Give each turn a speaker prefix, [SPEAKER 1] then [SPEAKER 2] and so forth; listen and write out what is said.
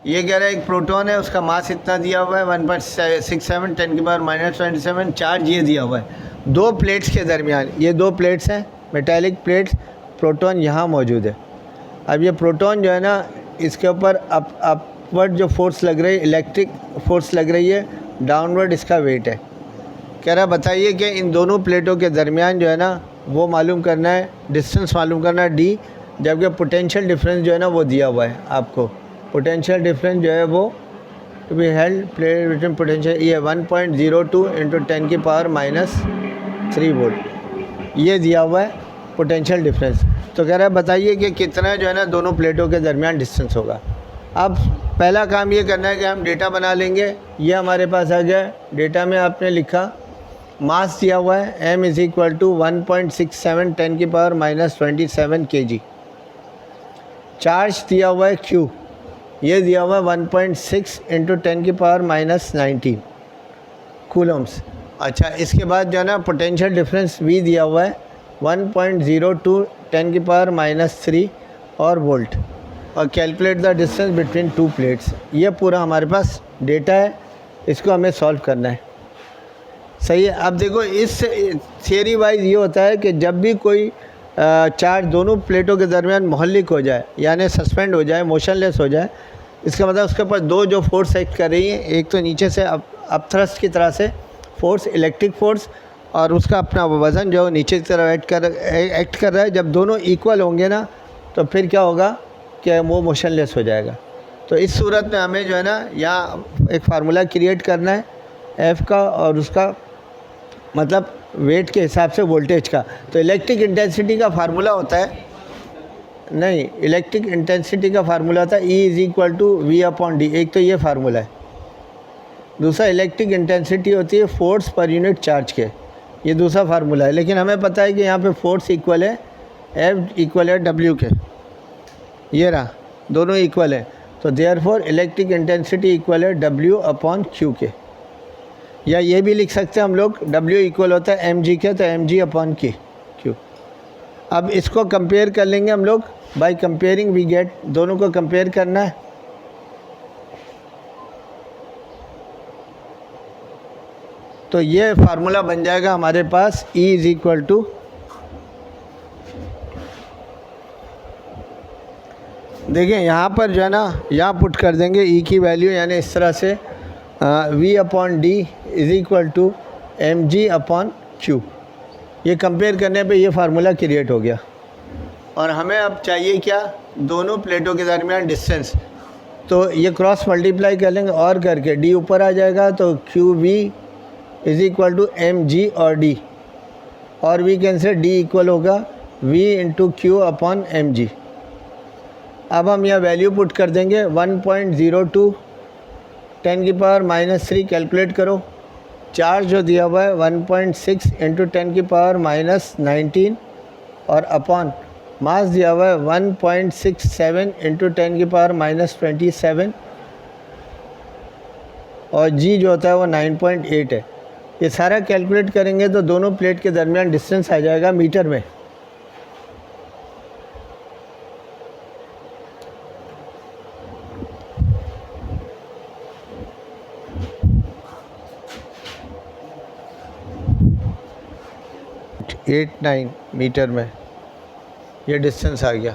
[SPEAKER 1] ये कह रहा है एक प्रोटॉन है, उसका मास इतना दिया हुआ है 1.67 10 की पावर -27, चार्ज ये दिया हुआ है। दो प्लेट्स के दरमियान, ये दो प्लेट्स हैं मेटालिक प्लेट्स, प्रोटॉन यहाँ मौजूद है। अब ये प्रोटॉन जो है ना, इसके ऊपर अपवर्ड जो फोर्स लग रही है, इलेक्ट्रिक फोर्स लग रही है, डाउनवर्ड इसका वेट है। कह रहा बताइए कि इन दोनों प्लेटों के दरमियान जो है ना वो मालूम करना है, डिस्टेंस मालूम करना है d, जबकि पोटेंशियल डिफरेंस जो है ना वो दिया हुआ है आपको। पोटेंशियल डिफरेंस जो है वो to be held plate between potential, ये 1.02 × 10 की पावर -3 वोल्ट ये दिया हुआ है पोटेंशियल डिफरेंस। तो कह रहा है बताइए कि कितना जो है ना दोनों प्लेटों के दरमियान डिस्टेंस होगा। अब पहला काम ये करना है कि हम डेटा बना लेंगे। ये हमारे पास आ गया, डेटा में आपने लिखा मास दिया हुआ है m = 1.67 10 की पावर -27 kg। चार्ज दिया हुआ है q, ये दिया हुआ है 1.6 × 10 की पावर -19 कूलम्स। अच्छा, इसके बाद जो है ना पोटेंशियल डिफरेंस v दिया हुआ है 1.02 10 की पावर -3 और वोल्ट, और calculate the distance between two plates. ये पूरा हमारे पास डेटा है, इसको हमें सॉल्व करना है। सही है। अब देखो इस थियरी वाइज ये होता है कि जब भी कोई चार्ज दोनों प्लेटों के दरमियान मोहल्लिक हो जाए, यानी सस्पेंड हो जाए, मोशनलेस हो जाए, इसका मतलब उसके ऊपर दो जो फोर्स एक्ट कर रही हैं, एक तो नीचे से अपथ्रस्ट की तरह से फोर्स, इलेक्ट्रिक फोर्स, और उसका अपना वज़न जो नीचे की तरफ एक्ट कर रहा है। जब दोनों इक्वल होंगे ना तो फिर क्या होगा कि वो मोशनलेस हो जाएगा। तो इस सूरत में हमें जो है ना यहाँ एक फार्मूला क्रिएट करना है एफ़ का, और उसका मतलब वेट के हिसाब से वोल्टेज का। तो इलेक्ट्रिक इंटेंसिटी का फार्मूला होता है, नहीं, इलेक्ट्रिक इंटेंसिटी का फार्मूला होता है E = V/d। एक तो ये फार्मूला है। दूसरा इलेक्ट्रिक इंटेंसिटी होती है फोर्स पर यूनिट चार्ज के, ये दूसरा फार्मूला है। लेकिन हमें पता है कि यहाँ पे फोर्स इक्वल है F इक्वल है W के, ये रहा, दोनों इक्वल है। तो देयरफॉर इलेक्ट्रिक इंटेंसिटी इक्वल है W/Q के। या ये भी लिख सकते हैं हम लोग, W इक्वल होता है mg के, तो mg/Q। अब इसको कंपेयर कर लेंगे हम लोग, बाय कंपेयरिंग वी गेट, दोनों को कंपेयर करना है। तो ये फार्मूला बन जाएगा हमारे पास E = देखिए यहाँ पर जो है ना, यहाँ पुट कर देंगे E की वैल्यू, यानी इस तरह से V/d = mg/Q। ये कंपेयर करने पे ये फार्मूला क्रिएट हो गया। और हमें अब चाहिए क्या, दोनों प्लेटों के दरमियान डिस्टेंस। तो ये क्रॉस मल्टीप्लाई कर लेंगे और करके d ऊपर आ जाएगा, तो QV = mg और d, और we can say d equal होगा V × Q/mg। अब हम यहाँ वैल्यू पुट कर देंगे 1.02 10 की पावर -3, कैलकुलेट करो। चार्ज जो दिया हुआ है 1.6 × 10 की पावर -19, और अपॉन मास दिया हुआ है 1.67 × 10 की पावर -27, और g जो होता है वो 9.8 है। ये सारा कैलकुलेट करेंगे तो दोनों प्लेट के दरमियान डिस्टेंस आ जाएगा मीटर में। मीटर में ये डिस्टेंस आ गया।